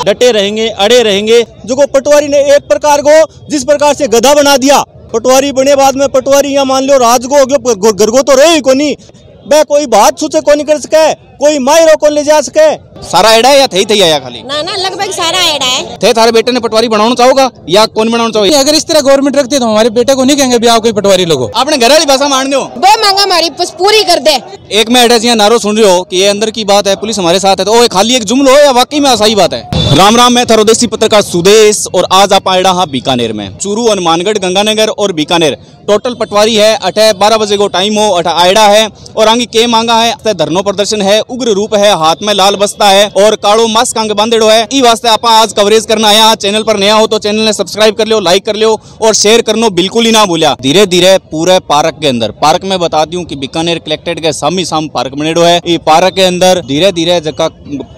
डटे रहेंगे, अड़े रहेंगे। जो को पटवारी ने एक प्रकार को जिस प्रकार से गधा बना दिया, पटवारी बने बाद में पटवारी यहाँ मान लो राज को घर को तो रहे ही कोनी, बे कोई बात सूचे को नहीं कर सके, कोई मायरो को ले जा सके। सारा एड़ा है या थे आया खाली? ना ना लगभग सारा एड़ा है। थे थारे बेटे ने पटवारी बनाना चाहोगा या कौन बनाना चाहोगे? अगर इस तरह गवर्नमेंट रखती है तो हमारे बेटे को नहीं कहेंगे भी आओ कोई पटवारी लोगो। आपने घर वाली भाषा मान दो, बे मांगा हमारी बस पूरी कर दे। एक में एड़ा जी नारो सुन रहे हो कि ये अंदर की बात है, पुलिस हमारे साथ है, तो खाली एक जुमलो है या वाकई में सही बात है? राम राम, मैं थरोदेसी पत्रकार सुदेश और आज आप आएड़ा हाँ बीकानेर में। चूरू, हनुमानगढ़, गंगानगर और बीकानेर टोटल पटवारी है। अठे 12 बजे को टाइम हो, अठा आयड़ा है और आगे के मांगा है, धरनो प्रदर्शन है, उग्र रूप है, हाथ में लाल बस्ता है और कालो मास्क आंगे बांधेड़ो है। ई वास्ते आप आज कवरेज करना आया। चैनल पर नया हो तो चैनल ने सब्सक्राइब कर लियो, लाइक कर लियो और शेयर करनो बिल्कुल ही ना भूलिया। धीरे धीरे पूरे पार्क के अंदर, पार्क में बता दूं कि बीकानेर कलेक्टेड के सामी साम पार्क बनेड़ो है। ये पार्क के अंदर धीरे धीरे जगह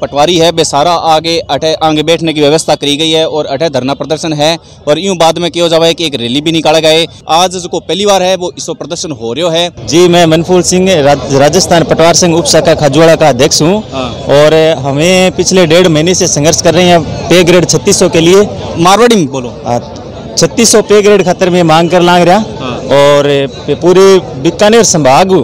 पटवारी है बेसारा आगे अठे आगे बैठने की व्यवस्था करी गई है और अठे धरना प्रदर्शन है और यूं बाद में क्यों जावे कि एक रैली भी निकाला गया। आज जो पहली बार है वो इसो प्रदर्शन हो रहा है। जी, मैं मनफूल सिंह राजस्थान पटवार संघ उप शाखा खजुआड़ा का अध्यक्ष हूँ और हमें पिछले 1.5 महीने से संघर्ष कर रहे हैं पे ग्रेड 3600 के लिए। मारवाड़ी में बोलो। 3600 पे ग्रेड खातर में मांग कर लांग रहा और पूरे बीकानेर संभाग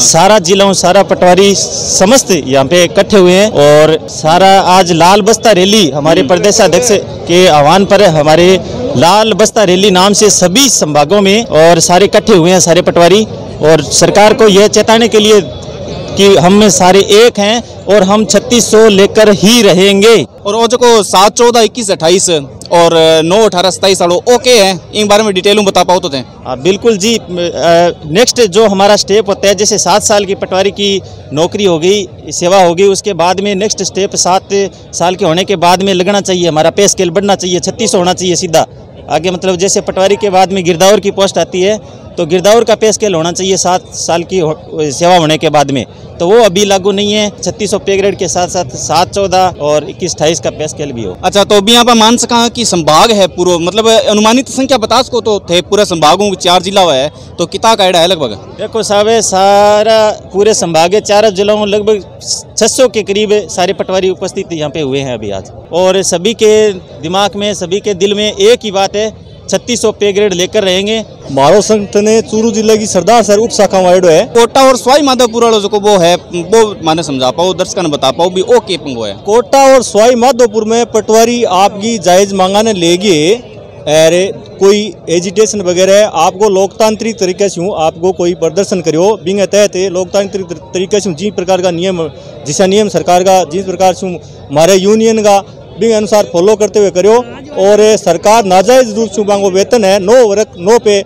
सारा जिलों सारा पटवारी समस्त यहाँ पे इकट्ठे हुए हैं और सारा आज लाल बस्ता रैली हमारे प्रदेशाध्यक्ष के आह्वान पर हमारे लाल बस्ता रैली नाम से सभी संभागों में और सारे इकट्ठे हुए हैं सारे पटवारी और सरकार को यह चेताने के लिए कि हम में सारे एक हैं और हम 3600 लेकर ही रहेंगे। और वो जो 7, 14, 21, 28 और 9, 18, 27 सालों ओके है, इन बारे में डिटेल बता पाओ तो थे। बिल्कुल जी। नेक्स्ट जो हमारा स्टेप होता है, जैसे 7 साल की पटवारी की नौकरी हो गई, सेवा होगी, उसके बाद में नेक्स्ट स्टेप 7 साल के होने के बाद में लगना चाहिए, हमारा पे स्केल बढ़ना चाहिए, 3600 होना चाहिए सीधा आगे। मतलब जैसे पटवारी के बाद में गिरदावर की पोस्ट आती है तो गिरदावर का पे स्केल होना चाहिए 7 साल की सेवा होने के बाद में, तो वो अभी लागू नहीं है। 3600 पे ग्रेड के साथ साथ 7, 14 और 21, 28 का पे स्केल भी हो। अच्छा, तो अभी यहाँ पर मान सका कि संभाग है पूरा, मतलब अनुमानित संख्या बता सको तो थे पूरे संभागों 4 जिला हुआ है तो कितना का है लगभग? देखो साहब, सारा पूरे संभाग है 4 जिलों में लगभग 600 के करीब सारे पटवारी उपस्थित यहाँ पे हुए हैं अभी आज। और सभी के दिमाग में, सभी के दिल में एक ही बात है, 3600 पे ग्रेड लेकर रहेंगे। मारो संगठन ने चूरू जिले की सरदार सर उप शाखा वाइडो है। कोटा और सवाई माधोपुर वालों जो वो है वो माने समझा पाओ, दर्शकों ने बता पाओ भी ओके पंगो है। कोटा और सवाई माधोपुर में पटवारी आपकी जायज मांगा ने लेगी, अरे कोई एजिटेशन वगैरह आपको लोकतांत्रिक तरीके से आपको कोई प्रदर्शन करो बिंग तहत लोकतांत्रिक तरीके से जिस प्रकार का नियम, जिस नियम सरकार का जिस प्रकार से हमारे यूनियन का बिंग अनुसार फॉलो करते हुए करो। और सरकार नाजायज रूप से बांगो वेतन है 9 वर्ग 9 पे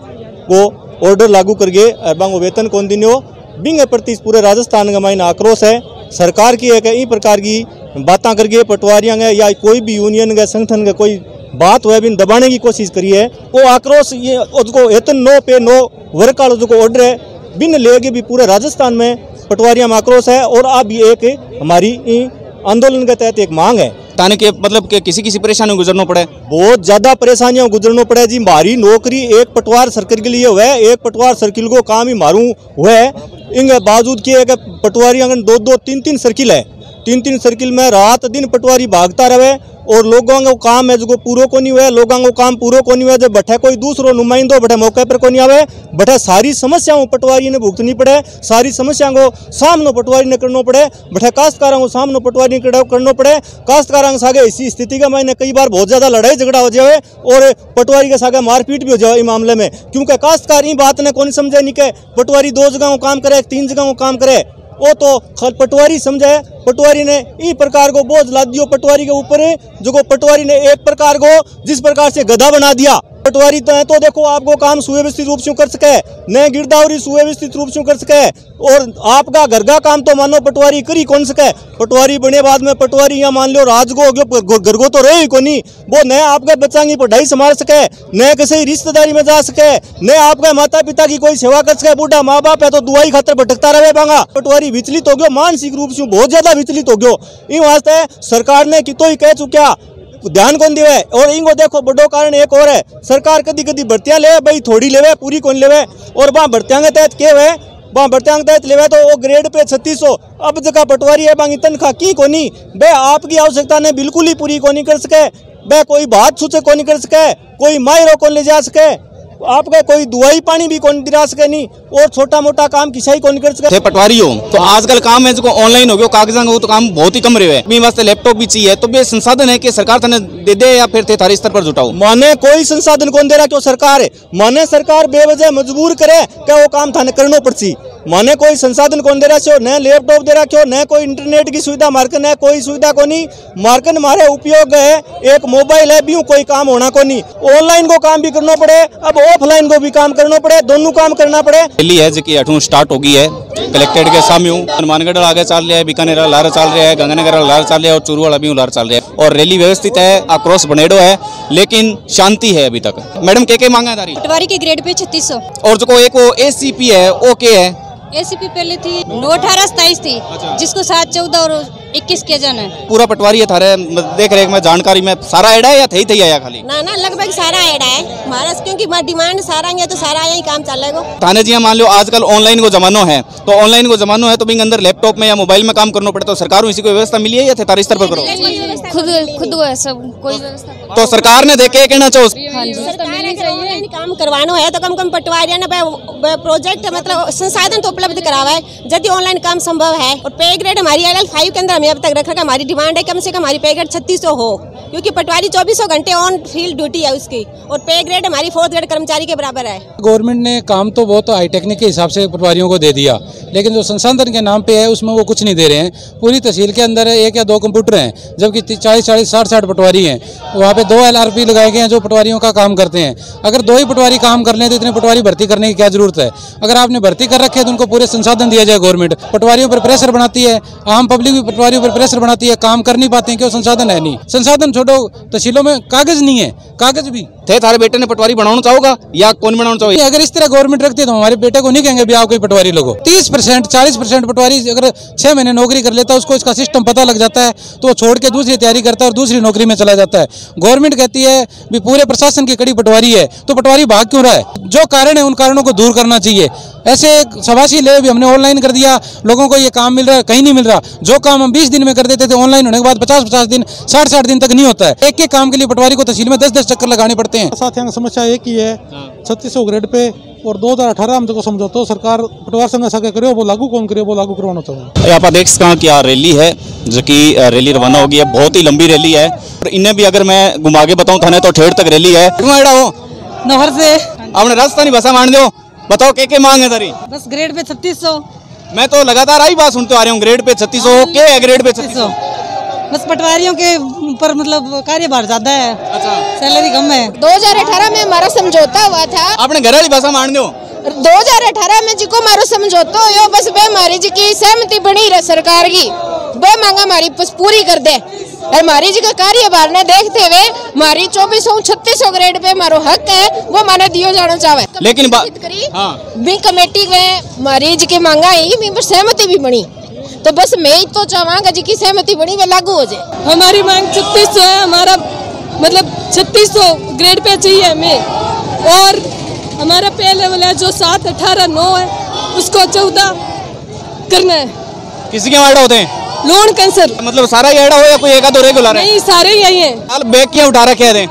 वो ऑर्डर लागू करके बांगो वेतन कौन दिनो बिंग प्रति पूरे राजस्थान का माइन आक्रोश है। सरकार की एक ई प्रकार की बातें करके पटवारियां या कोई भी यूनियन का संगठन का कोई बात हुआ भी दबाने की कोशिश करी है। वो आक्रोश ये उसको वेतन 9 पे 9 वर्ग का जो ऑर्डर है बिन लेके भी पूरे राजस्थान में पटवारियां में आक्रोश है। और अब ये एक हमारी आंदोलन के तहत एक मांग है ताने के मतलब कि किसी परेशानी गुजरना पड़े, बहुत ज्यादा परेशानियां गुजरना पड़े जी। हमारी नौकरी एक पटवार सर्किल के लिए हुआ है, एक पटवार सर्किल को काम ही मारूं हुआ है। इनके बावजूद कि एक पटवारी अगर 2-2, 3-3 सर्किल है, 3-3 सर्किल में रात दिन पटवारी भागता रहे और लोगों का काम है जो पूरा को नहीं हुआ, लोगों को काम पूरा को नहीं हुआ। जब बैठे कोई दूसरो नुमाइंदो बैठे मौके पर को नहीं आवे, बैठे सारी समस्याओं पटवारी ने भुगतनी पड़े, सारी समस्याओं को सामना पटवारी ने करना पड़े, बैठे काश्तकारों को सामना पटवारी ने करना पड़े। काश्तकारों के सागे इसी स्थिति का मैंने कई बार बहुत ज्यादा लड़ाई झगड़ा हो जाए और पटवारी के सागे मारपीट भी हो जाए इस मामले में, क्योंकि काश्तकार ये बात ने कौन समझे नहीं कि पटवारी 2 जगह को काम करे, 3 जगह को काम करे। वो तो पटवारी समझे, पटवारी ने इस प्रकार को बोझ लाद दियो पटवारी के ऊपर, जो को पटवारी ने एक प्रकार को जिस प्रकार से गधा बना दिया। पटवारी तो देखो आपको काम सुव्यवस्थित रूप से कर सके, नए गिरदावरी सुव्यवस्थित रूप से कर सके और आपका घर का काम तो मानो पटवारी करी कौन सके। पटवारी बने बाद में पटवारी यहाँ मान लो राज को घर को तो रहे ही कोनी, वो नए आपके बच्चा की पढ़ाई संभाल सके, नए किसी रिश्तेदारी में जा सके, नए आपके माता पिता की कोई सेवा कर सके। बूढ़ा माँ बाप है तो दुआई खातर भटकता रहे बांगा। पटवारी विचलित हो गयो, मानसिक रूप से बहुत ज्यादा विचलित हो गयो। इन वास्ते सरकार ने कितो ही कह चुका ध्यान कौन दिवे। और इनको देखो बड़ो कारण एक और है, सरकार कदी कदी भर्तियां ले भाई थोड़ी लेवे पूरी कौन लेवे, और वहाँ भर्तियां के तहत क्या है वहाँ बर्तांग तहत लेवे तो वो ग्रेड पे 3600। अब जगह पटवारी है बांगी तनखा की कोनी बे आपकी आवश्यकता ने बिल्कुल ही पूरी कोनी कर सके, बे कोई बात सूचे कोनी कर सके, कोई मायरो को ले जा सके, आपका कोई दुआई पानी भी कौन दिला सके नहीं, और छोटा मोटा काम किसी को नहीं कर सके। पटवारी हो तो आजकल काम है जो ऑनलाइन हो गया, कागजां हो तो काम बहुत ही कम रहे है। वास्ते लैपटॉप भी चाहिए, तो बे संसाधन है कि सरकार तने दे दे या फिर थे थारे स्तर पर जुटाओ? माने कोई संसाधन कौन दे रहा, क्यों सरकार है, माने सरकार बेवजह मजबूर करे क्या वो काम थाने करना पड़सी, माने कोई संसाधन कौन दे रहा छो, न लैपटॉप दे रहा क्यों, न कोई इंटरनेट की सुविधा मार्कन, न कोई सुविधा को नहीं मार्कन, मारे उपयोग है एक मोबाइल है भी कोई काम होना को नहीं, ऑनलाइन को काम भी करना पड़े, अब ऑफलाइन को भी काम करना पड़े, दोनों काम करना पड़े। रैली है जो अठू स्टार्ट हो गई है कलेक्टेड के सामने, हनुमानगढ़ आगे चल रहा है, बीकानेर लार चल रहा है, गंगानगर लार चल रहा है और चूरू वाला भी लार चल रहा है, और रैली व्यवस्थित है, आक्रोश बनेडो है, लेकिन शांति है अभी तक। मैडम के मांगा है तारी? पटवारी के ग्रेड पे 3600। और जो एक वो ACP है वो क्या है? ACP पहले थी 1827 थी, जिसको 7, 14 और 21 के जन है। पूरा पटवारी है थारे देख रेख में जानकारी में सारा ऐड है या थे आया खाली? ना लगभग सारा ऐड है महाराज, क्योंकि डिमांड सारा है तो सारा यही काम चलेगा। थाने जी मान लो आजकल ऑनलाइन को जमानो है, तो ऑनलाइन को जमानो है तो बिंग अंदर लैपटॉप में या मोबाइल में काम करना पड़ता है, तो सरकार इसी को व्यवस्था मिली है या थे तारी स्तर पर करो? खुद है सब कोई व्यवस्था, तो सरकार ने देखे कहना चाहो? ऑनलाइन काम करवाना है तो कम कम पटवारी ने प्रोजेक्ट मतलब संसाधन तो उपलब्ध करावा है, यदि ऑनलाइन काम संभव है। और पे ग्रेड हमारी IL5 के अंदर हमें अब तक रख रखा, हमारी डिमांड है कम से कम हमारी पे ग्रेड 3600 हो, क्योंकि पटवारी 2400 घंटे ऑन फील्ड ड्यूटी है उसकी, और पे ग्रेड हमारी 4th ग्रेड कर्मचारी के बराबर है। गवर्नमेंट ने काम तो बहुत हाईटेक्निक के हिसाब से पटवारियों को दे दिया, लेकिन जो संसाधन के नाम पे है उसमें वो कुछ नहीं दे रहे हैं। पूरी तहसील के अंदर 1 या 2 कंप्यूटर हैं, जबकि 40, 60 पटवारी हैं। वहाँ पे 2 LRP लगाए गए हैं जो पटवारियों का काम करते हैं। अगर 2 ही पटवारी काम कर लें तो इतने पटवारी भर्ती करने की क्या जरूरत है? अगर आपने भर्ती कर रखे है तो उनको पूरे संसाधन दिया जाए। गवर्नमेंट पटवारियों पर प्रेशर बनाती है, आम पब्लिक भी पटवारियों पर प्रेशर बनाती है, काम कर नहीं पाते हैं, क्यों? संसाधन है नहीं। संसाधन छोड़ो, तहसीलों में कागज नहीं है, कागज भी थे थारे बेटे ने पटवारी बनाना चाहोगा या कौन बनाना चाहोगे? अगर इस तरह गवर्नमेंट रखती है तो हमारे बेटे को नहीं कहेंगे भी आप कोई पटवारी लगो। 30%, 40% पटवारी अगर 6 महीने नौकरी कर लेता है, उसको इसका सिस्टम पता लग जाता है, तो वो छोड़ के दूसरी तैयारी करता है और दूसरी नौकरी में चला जाता है। गवर्नमेंट कहती है भी पूरे प्रशासन की कड़ी पटवारी है, तो पटवारी भाग क्यों रहा है? जो कारण है उन कारणों को दूर करना चाहिए। ऐसे सवासी ले भी हमने ऑनलाइन कर दिया, लोगों को ये काम मिल रहा है, कहीं नहीं मिल रहा। जो काम हम 20 दिन में कर देते थे, ऑनलाइन होने के बाद 50-50 दिन, 60-60 दिन तक नहीं होता है। एक काम के लिए पटवारी को तहसील में 10-10 चक्कर लगाने पड़ते हैं। साथियों समस्या एक ही है, 3600 ग्रेड पे और 2018 में तो समझौता सरकार पटवार संघ ऐसा करो, वो लागू कौन करे, वो लागू करवाना चाहिए। आप देख सकते कि रैली है जो कि रैली रवाना होगी है, बहुत ही लंबी रैली है, और इन्हें भी अगर मैं घुमा के बताऊं थाने तो ठेठ तक रैली है। नहर से आपने राजस्थानी भाषा मान दो, बताओ के मांग है तारी? बस ग्रेड पे 3600। मैं तो लगातार आई बात सुनते आ रहा हूँ, ग्रेड पे 3600 क्या है? ग्रेड पे 3600 बस पटवारियों के ऊपर मतलब कार्यभार ज्यादा है, सैलरी कम है। 2018 में हमारा समझौता हुआ था। आपने घर वाली भाषा मान दो। 2018 में जिको मारो समझौता हो, बस वे हमारी जी की सहमति बनी रहे सरकार की, वे मांगा हमारी पूरी कर दे। हमारी जी का कार्यभार ने देखते हुए हमारी 2400-3600 ग्रेड पे हमारो हक है, वो माने दियो जाना चाहे। लेकिन भी कमेटी में हमारी जी की मांगा ही पर सहमति भी बनी, तो बस मैं ही तो चाहूँगा जी की सहमति बनी वे लागू हो जाए। हमारी मांग 3600 है, हमारा मतलब 3600 ग्रेड पे चाहिए हमें, और हमारा पे लेवल है जो 7, 18, 9 है, उसको 14 करना है। किसी के ऐड होते हैं? लोन कैंसर मतलब सारा ही ऐड हो या कोई एक आधो रेगुलर है? नहीं, सारे ही आई हैं। हाल बैग क्या उठा रखे हैं?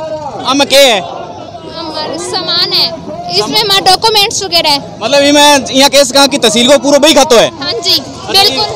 हम क्या है? हमारा सामान है, इसमें हमारे डॉक्यूमेंट्स वगैरह है। मतलब ये मैं यहाँ केस कहा कि तहसील को पूरा भाई खातो है? हाँ जी बिल्कुल,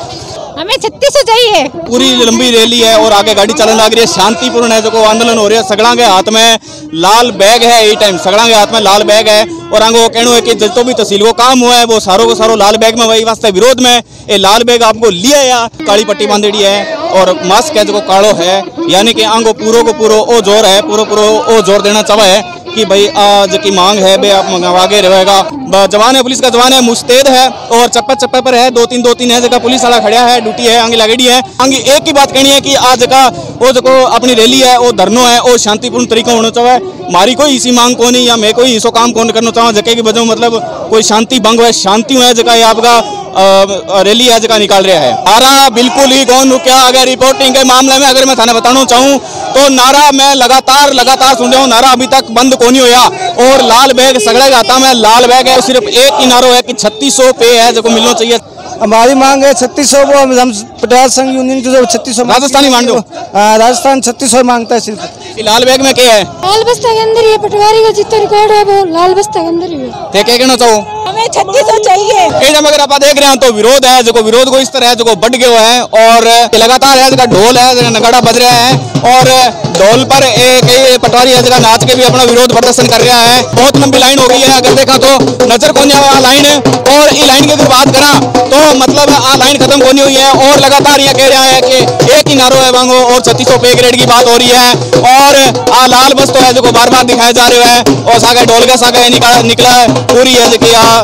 हमें 3600 चाहिए। पूरी लंबी रैली है और आगे गाड़ी चलने लग रही है, शांतिपूर्ण है, जो आंदोलन हो रहा है। सगड़ा के हाथ में लाल बैग है, ये टाइम सगड़ा के हाथ में लाल बैग है, और आगे कहना है कि जो भी तहसील को काम हुआ है वो सारों को सारो लाल बैग में, वही वास्ते विरोध में ये लाल बैग आपको लिया या काली पट्टी बांधेड़ी है और मास्क है जो कालो है, यानी कि आंगो पूरो को पूरो ओ जोर है, पूरो ओ जोर देना चाहे है कि भाई आज की मांग है बे आप आगे रहेगा। जवान है, पुलिस का जवान है, मुस्तैद है और चप्पे चप्पे पर है, 2-3 है जगह पुलिस वाला खड़ा है, ड्यूटी है, आगे लगेड़ी है। आगे एक ही बात कहनी है कि आज जगह वो जो अपनी रैली है वो धरनो है वो शांतिपूर्ण तरीका होना चाहिए। मारी कोई इसी मांग को नहीं या मैं कोई इसो काम कौन करना चाहूँ जगह की वजह मतलब कोई शांति भंग है, शांति है जगह आपका रैली आज का निकाल रहा है। नारा बिल्कुल ही कौन रुका। अगर रिपोर्टिंग के मामले में अगर मैं थाने बताना चाहूँ तो नारा मैं लगातार सुन रहा हूँ, नारा अभी तक बंद को नहीं होया। और लाल बैग सगड़ा जाता मैं लाल बैग है, सिर्फ एक ही नारो है कि 3600 पे है जो मिलना चाहिए। हमारी मांग है 3600, वो हम पटवार संघ यूनियन की 3600 राजस्थानी मांग लो। राजस्थान 3600 मांगता है सिर्फ। लाल बैग में क्या है? लाल बस्ता के अंदर ये पटवारी का जितना रिकॉर्ड है वो लाल बस्ता के अंदर ही है। क्या कहना चाहो? हमें 3600 चाहिए। अगर आप देख रहे हैं तो विरोध है, जो विरोध को इस तरह है जो बढ़ गया है और लगातार है जगह ढोल है नगाड़ा बज रहा है और ढोल पर कई पटवारी है जगह नाच के भी अपना विरोध प्रदर्शन कर रहा है। बहुत लंबी लाइन हो गई है, अगर देखा तो नजर को नहीं लाइन है। और इस लाइन की अगर बात करा तो मतलब आ लाइन खत्म होनी हुई है और लगातार ये कह रहा है कि एक ही नारो है वांगो और 3600 पे ग्रेड की बात हो रही है। और आ लाल बस तो है जो बार बार दिखाया जा रहा है और सागे ढोल के सागे निकला है पूरी है जो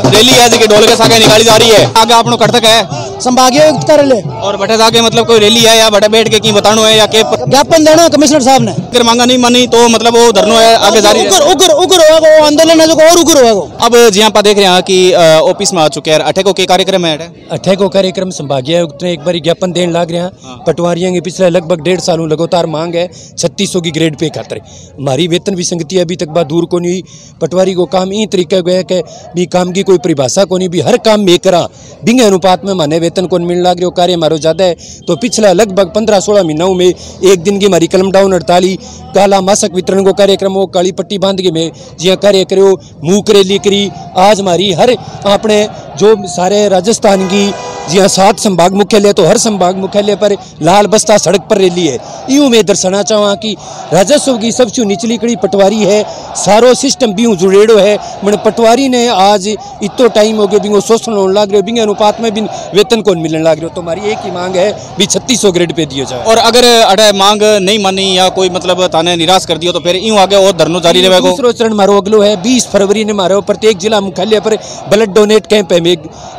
रैली है जो ढोल के सागे निकाली जा रही है। आगे आपनो कटक है संभागीय आयुक्त कार्यालय और बटे जाके मतलब कोई रैली है या बटे बैठ के की बतानो है या के ज्ञापन देना कमिश्नर साहब ने। अगर मांगा नहीं मानी तो मतलब वो धरनो है आगे जारी है। उग्र होगा आंदोलन है जो और उग्र होगा। अब जी आप देख रहे हैं कि ऑफिस में आ चुके हैं अठे को के कार्यक्रम है अठे को कार्यक्रम संभागीय आयुक्त ने एक बार ज्ञापन देने लग रहे हैं। पटवारियों की पिछले लगभग 1.5 सालों लगातार मांग है 3600 की ग्रेड पे खातर। हमारी वेतन विसंगति अभी तक बात दूर को नहीं। पटवारी को काम ई तरीके गया कि भी काम की कोई परिभाषा को नहीं, भी हर काम में करा बिंग अनुपात में माने वेतन को मिलने लग रहे हो। कार्य हमारो ज्यादा है तो पिछला लगभग 15-16 महीनों में एक दिन की हमारी कलम डाउन 48 काला मासक वितरण को कार्यक्रम हो काली पट्टी बांध के में जिया कार्य करो मूक रैली करी। आज हमारी हर अपने जो सारे राजस्थान की जी हाँ 7 संभाग मुख्यालय तो हर संभाग मुख्यालय पर लाल बस्ता सड़क पर रैली है। यूँ मैं दर्शाना चाहूँ कि राजस्व की सबसे निचली कड़ी पटवारी है, सारो सिस्टम भी जुड़ेड़ो है। मैंने पटवारी ने आज इतो टाइम हो गया बिंगो शोषण होने लग रहे हो, बिंग अनुपात में भी वेतन को मिलने लग रहे हो। तो हमारी एक ही मांग है भी 3600 ग्रेड पे दिया जाए। और अगर अरे मांग नहीं मानी या कोई मतलब थाने निराश कर दिया तो फिर यूँ आगे और धरनो जारी रहेगा। दूसरा चरण मारो अगलो है 20 फरवरी ने मारो प्रत्येक जिला मुख्यालय पर ब्लड डोनेट कैंप है,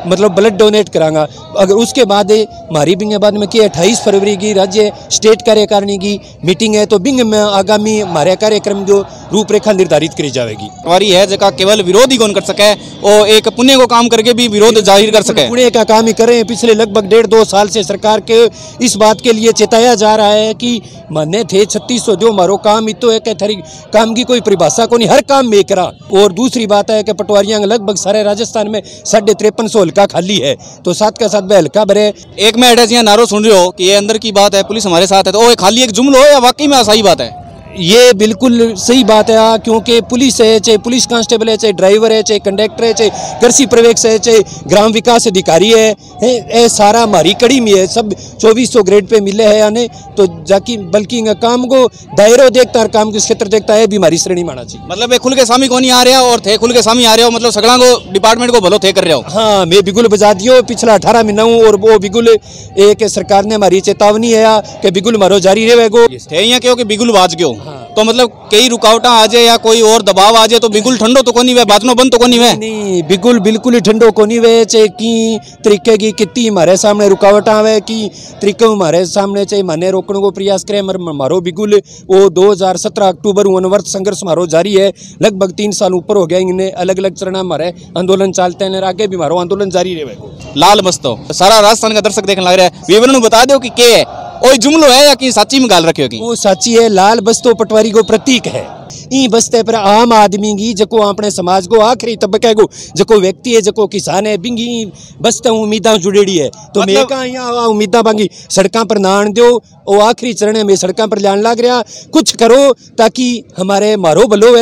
मतलब ब्लड डोनेट करांगा। अगर उसके बाद हमारी बिंग बाद में कि 28 फरवरी की राज्य स्टेट कार्यकारिणी की मीटिंग है तो बिंग में आगामी हमारे कार्यक्रम जो रूपरेखा निर्धारित करी जाएगी। पटवारी है जगह केवल विरोध ही कौन कर सके और एक पुण्य को काम करके भी विरोध जाहिर कर सके। पुण्य का काम ही कर रहे हैं। पिछले लगभग 1.5-2 साल से सरकार के इस बात के लिए चेताया जा रहा है कि माने थे 3600 जो हमारो काम इतो है कि थारी काम की कोई परिभाषा को नहीं, हर काम में करा। और दूसरी बात है कि पटवारियां लगभग सारे राजस्थान में 5350 हल्का खाली है तो साथ का साथ हल्का भरे। एक में एड्रेस यहाँ नारो सुन रहे हो कि ये अंदर की बात है पुलिस हमारे साथ है तो वो खाली एक जुमला हो या वाकई में सही बात है? ये बिल्कुल सही बात है क्योंकि पुलिस है चाहे पुलिस कांस्टेबल है चाहे ड्राइवर है चाहे कंडक्टर है चाहे कृषि पर्यवेक्षक है चाहे ग्राम विकास अधिकारी है सारा हमारी कड़ी में है। सब 2400 ग्रेड पे मिले है यानी तो जाकि बल्कि काम को दायरो देखता है काम के क्षेत्र देखता है भी हमारी श्रेणी माना चाहिए। मतलब खुल के सामी को नहीं आ रहा और थे खुल के सामी आ रहे हो मतलब सगड़ा को डिपार्टमेंट को भलो थे कर रहे हो। हाँ मैं बिगुल बजा दियो पिछला 18 महीना हूँ और वो बिगुल एक सरकार ने हमारी चेतावनी है कि बिगुल मारो जारी रहेगा क्यों कि बिगुल बाज गयो तो मतलब कई रुकावटा आ जाए या कोई और दबाव आ जाए तो बिगुल ठंडो तो कोनी वे बाजनो बंद तो कोनी वे नहीं बिगुल बिल्कुल ही ठंडो कोनी वे चाहे की तरीके की कितनी हमारे सामने रुकावट आवे की तरीके हमारे सामने चाहे माने रोकने को प्रयास करे मारो बिगुल वो 2017 अक्टूबर अनवर्त संघर्ष मारो जारी है। लगभग 3 साल ऊपर हो गया इन्हें अलग अलग चरण हमारे आंदोलन चलते हैं आगे भी हमारो आंदोलन जारी रहेगा। लाल मस्तो सारा राजस्थान का दर्शक देखने लग रहा है विवरण बता दो कि क्या है ओए जुमलो है या कि सच्ची में गाल रखे होगी? वो सच्ची है। लाल बस्तो पटवारी को प्रतीक है। ई बस्ते पर आम आदमी की जको अपने समाज को आखिरी तबके को जको व्यक्ति है जको किसान है बिंगी बस्ते उम्मीदा जुड़ेड़ी है तो मतलब... मैं कहा यहाँ उम्मीदा बांगी सड़कों पर नान दो वो आखिरी चरण में सड़कों पर लान लग रहा कुछ करो ताकि हमारे मारो भलो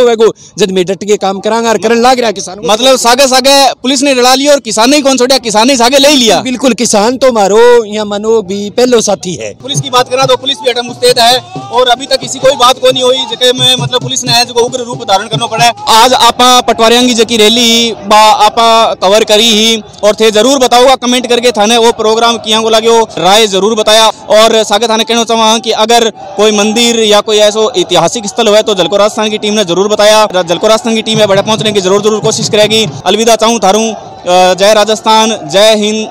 है गो जब मैं डट के काम करांगा और करन लग रहा किसान मतलब सागे सागे पुलिस ने लड़ा लिया और किसान ही कौन छोड़ा किसान ही सागे ले लिया। बिल्कुल किसान तो मारो यहाँ मानो भी पहलो साथी है। पुलिस की बात करा तो पुलिस भी अटम मुस्तैद है और अभी तक किसी कोई बात को नहीं हुई जगह में मतलब पुलिस ने है जो उग्र रूप धारण करना पड़ा है। आज आप पटवारियों की जकी रैली आप कवर करी ही और थे जरूर बताओगा कमेंट करके थाने वो प्रोग्राम किया को लगे राय जरूर बताया और सागे थाने कहना चाहूँगा कि अगर कोई मंदिर या कोई ऐसा ऐतिहासिक स्थल हुआ तो जलको राजस्थान की टीम ने जरूर बताया। जलको राजस्थान की टीम है बड़े पहुंचने की जरूर कोशिश करेगी। अलविदा चाहूँ थारू जय राजस्थान जय हिंद।